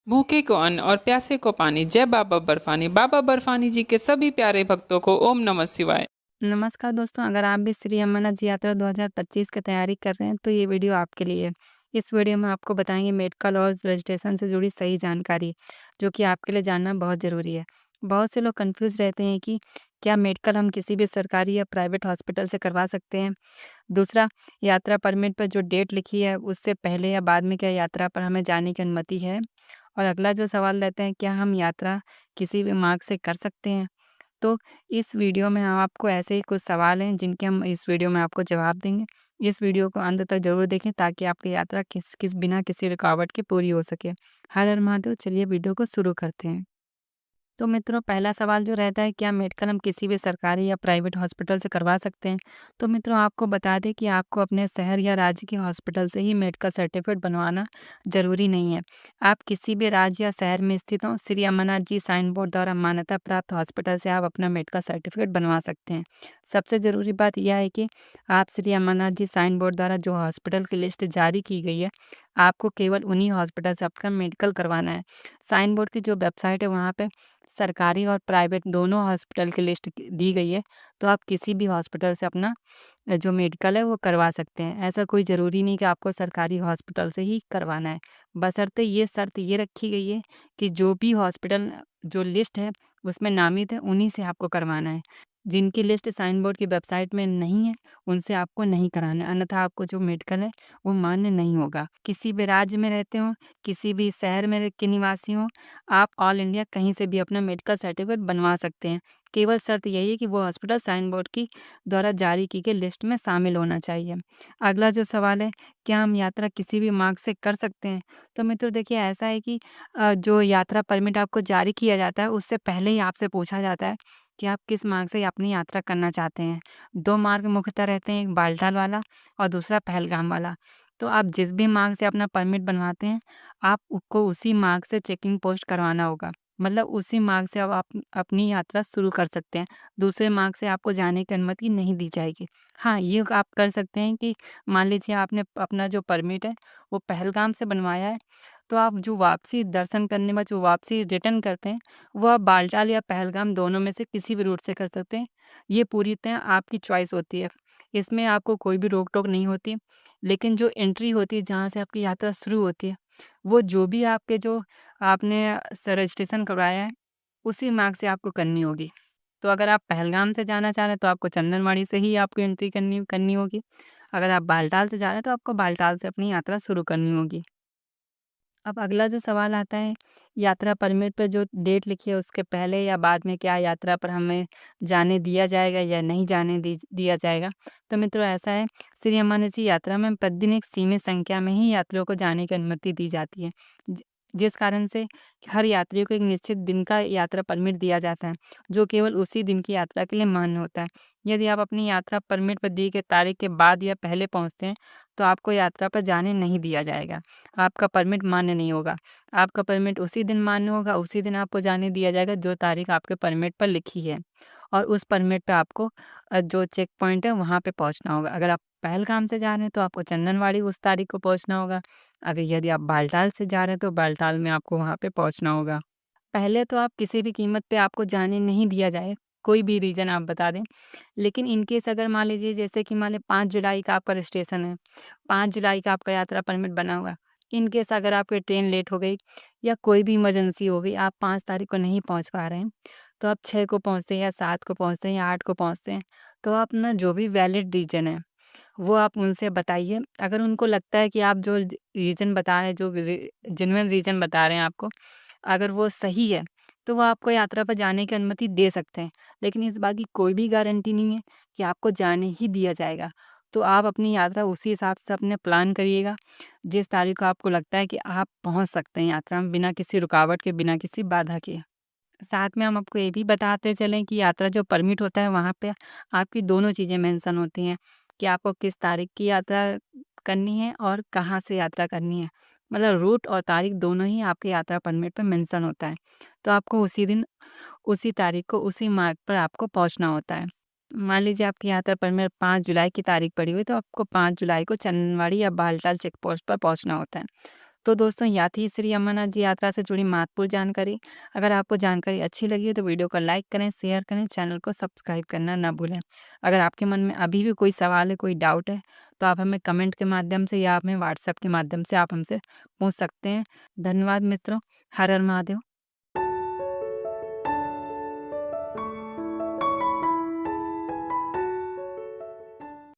भूखे को अन्न और प्यासे को पानी। जय बाबा बर्फानी। बाबा बर्फानी जी के सभी प्यारे भक्तों को ओम नमः शिवाय। नमस्कार दोस्तों, अगर आप भी श्री अमरनाथ जी यात्रा 2025 की तैयारी कर रहे हैं तो ये वीडियो आपके लिए है। इस वीडियो में आपको बताएंगे मेडिकल और रजिस्ट्रेशन से जुड़ी सही जानकारी, जो कि आपके लिए जानना बहुत ज़रूरी है। बहुत से लोग कंफ्यूज रहते हैं कि क्या मेडिकल हम किसी भी सरकारी या प्राइवेट हॉस्पिटल से करवा सकते हैं। दूसरा, यात्रा परमिट पर जो डेट लिखी है उससे पहले या बाद में क्या यात्रा पर हमें जाने की अनुमति है। और अगला जो सवाल रहता है, क्या हम यात्रा किसी भी मार्ग से कर सकते हैं। तो इस वीडियो में हम आपको ऐसे ही कुछ सवाल हैं जिनके हम इस वीडियो में आपको जवाब देंगे। इस वीडियो को अंत तक ज़रूर देखें ताकि आपकी यात्रा किस बिना किसी रुकावट के पूरी हो सके। हर हर महादेव। चलिए वीडियो को शुरू करते हैं। तो मित्रों, पहला सवाल जो रहता है, क्या मेडिकल हम किसी भी सरकारी या प्राइवेट हॉस्पिटल से करवा सकते हैं। तो मित्रों, आपको बता दें कि आपको अपने शहर या राज्य के हॉस्पिटल से ही मेडिकल सर्टिफिकेट बनवाना जरूरी नहीं है। आप किसी भी राज्य या शहर में स्थित हो, श्री अमरनाथ जी साइन बोर्ड द्वारा मान्यता प्राप्त हॉस्पिटल से आप अपना मेडिकल सर्टिफिकेट बनवा सकते हैं। सबसे ज़रूरी बात यह है कि आप श्री अमरनाथ जी साइन बोर्ड द्वारा जो हॉस्पिटल की लिस्ट जारी की गई है, आपको केवल उन्हीं हॉस्पिटल से अपना मेडिकल करवाना है। साइन बोर्ड की जो वेबसाइट है, वहाँ पे सरकारी और प्राइवेट दोनों हॉस्पिटल की लिस्ट दी गई है। तो आप किसी भी हॉस्पिटल से अपना जो मेडिकल है वो करवा सकते हैं। ऐसा कोई ज़रूरी नहीं कि आपको सरकारी हॉस्पिटल से ही करवाना है। बशर्ते ये शर्त ये रखी गई है कि जो भी हॉस्पिटल जो लिस्ट है उसमें नामित है, उन्हीं से आपको करवाना है। जिनकी लिस्ट साइन बोर्ड की वेबसाइट में नहीं है, उनसे आपको नहीं कराना है, अन्यथा आपको जो मेडिकल है वो मान्य नहीं होगा। किसी भी राज्य में रहते हो, किसी भी शहर में के निवासी हो, आप ऑल इंडिया कहीं से भी अपना मेडिकल सर्टिफिकेट बनवा सकते हैं। केवल शर्त यही है कि वो हॉस्पिटल साइन बोर्ड की द्वारा जारी की गई लिस्ट में शामिल होना चाहिए। अगला जो सवाल है, क्या हम यात्रा किसी भी मार्ग से कर सकते हैं। तो मित्रों देखिए, ऐसा है कि जो यात्रा परमिट आपको जारी किया जाता है उससे पहले ही आपसे पूछा जाता है कि आप किस मार्ग से अपनी यात्रा करना चाहते हैं। दो मार्ग मुख्यतः रहते हैं, एक बालटाल वाला और दूसरा पहलगाम वाला। तो आप जिस भी मार्ग से अपना परमिट बनवाते हैं, आपको उसी मार्ग से चेकिंग पोस्ट करवाना होगा। मतलब उसी मार्ग से अब आप अपनी यात्रा शुरू कर सकते हैं। दूसरे मार्ग से आपको जाने की अनुमति नहीं दी जाएगी। हाँ, ये आप कर सकते हैं कि मान लीजिए आपने अपना जो परमिट है वो पहलगाम से बनवाया है, तो आप जो वापसी दर्शन करने के बाद जो वापसी रिटर्न करते हैं, वो आप बालटाल या पहलगाम दोनों में से किसी भी रूट से कर सकते हैं। ये पूरी तरह आपकी चॉइस होती है। इसमें आपको कोई भी रोक-टोक नहीं होती। लेकिन जो एंट्री होती है, जहाँ से आपकी यात्रा शुरू होती है, वो जो भी आपके जो आपने रजिस्ट्रेशन करवाया है, उसी मार्ग से आपको करनी होगी। तो अगर आप पहलगाम से जाना चाह रहे हैं तो आपको चंदनवाड़ी से ही आपको एंट्री करनी करनी होगी। अगर आप बालटाल से जा रहे हैं तो आपको बालटाल से अपनी यात्रा शुरू करनी होगी। अब अगला जो सवाल आता है, यात्रा परमिट पे जो डेट लिखी है उसके पहले या बाद में क्या यात्रा पर हमें जाने दिया जाएगा या नहीं जाने दिया जाएगा। तो मित्रों ऐसा है, श्री अमरनाथ जी यात्रा में प्रतिदिन एक सीमित संख्या में ही यात्रियों को जाने की अनुमति दी जाती है। जि जिस कारण से हर यात्री को एक निश्चित दिन का यात्रा परमिट दिया जाता है, जो केवल उसी दिन की यात्रा के लिए मान्य होता है। यदि आप अपनी यात्रा परमिट पर दी गई तारीख के बाद या पहले पहुँचते हैं, तो आपको यात्रा पर जाने नहीं दिया जाएगा। आपका परमिट मान्य नहीं होगा। आपका परमिट उसी दिन मान्य होगा, उसी दिन आपको जाने दिया जाएगा जो तारीख आपके परमिट पर लिखी है। और उस परमिट पे आपको जो चेक पॉइंट है वहाँ पे पहुँचना होगा। अगर आप पहलगाम से जा रहे हैं तो आपको चंदनवाड़ी उस तारीख को पहुँचना होगा। अगर यदि आप बालटाल से जा रहे हैं तो बालटाल में आपको वहाँ पे पहुँचना होगा। पहले तो आप किसी भी कीमत पे आपको जाने नहीं दिया जाए, कोई भी रीज़न आप बता दें। लेकिन इन केस अगर मान लीजिए जैसे कि मान लें 5 जुलाई का आपका रजिस्ट्रेशन है, 5 जुलाई का आपका यात्रा परमिट बना हुआ है। इन केस अगर आपकी ट्रेन लेट हो गई या कोई भी इमरजेंसी हो गई, आप 5 तारीख को नहीं पहुँच पा रहे हैं, तो आप 6 को पहुँचते हैं या 7 को पहुँचते हैं या 8 को पहुँचते हैं, तो आप ना जो भी वैलिड रीज़न है, वो आप उनसे बताइए। अगर उनको लगता है कि आप जो रीज़न बता रहे हैं, जो जेन्युइन रीज़न बता रहे हैं आपको, अगर वो सही है, तो वो आपको यात्रा पर जाने की अनुमति दे सकते हैं। लेकिन इस बात की कोई भी गारंटी नहीं है कि आपको जाने ही दिया जाएगा। तो आप अपनी यात्रा उसी हिसाब से अपने प्लान करिएगा, जिस तारीख को आपको लगता है कि आप पहुँच सकते हैं यात्रा में बिना किसी रुकावट के, बिना किसी बाधा के। साथ में हम आपको ये भी बताते चलें कि यात्रा जो परमिट होता है वहाँ पे आपकी दोनों चीज़ें मेंशन होती हैं कि आपको किस तारीख की यात्रा करनी है और कहाँ से यात्रा करनी है। मतलब रूट और तारीख दोनों ही आपके यात्रा परमिट पे मेंशन होता है। तो आपको उसी दिन, उसी तारीख को, उसी मार्ग पर आपको पहुँचना होता है। मान लीजिए आपकी यात्रा परमिट 5 जुलाई की तारीख पड़ी हुई, तो आपको 5 जुलाई को चंदनवाड़ी या बालटाल चेक पोस्ट पर पहुँचना होता है। तो दोस्तों यह थी श्री अमरनाथ जी यात्रा से जुड़ी महत्वपूर्ण जानकारी। अगर आपको जानकारी अच्छी लगी हो तो वीडियो को लाइक करें, शेयर करें, चैनल को सब्सक्राइब करना ना भूलें। अगर आपके मन में अभी भी कोई सवाल है, कोई डाउट है, तो आप हमें कमेंट के माध्यम से या हमें व्हाट्सएप के माध्यम से आप हमसे पूछ सकते हैं। धन्यवाद मित्रों। हर हर महादेव।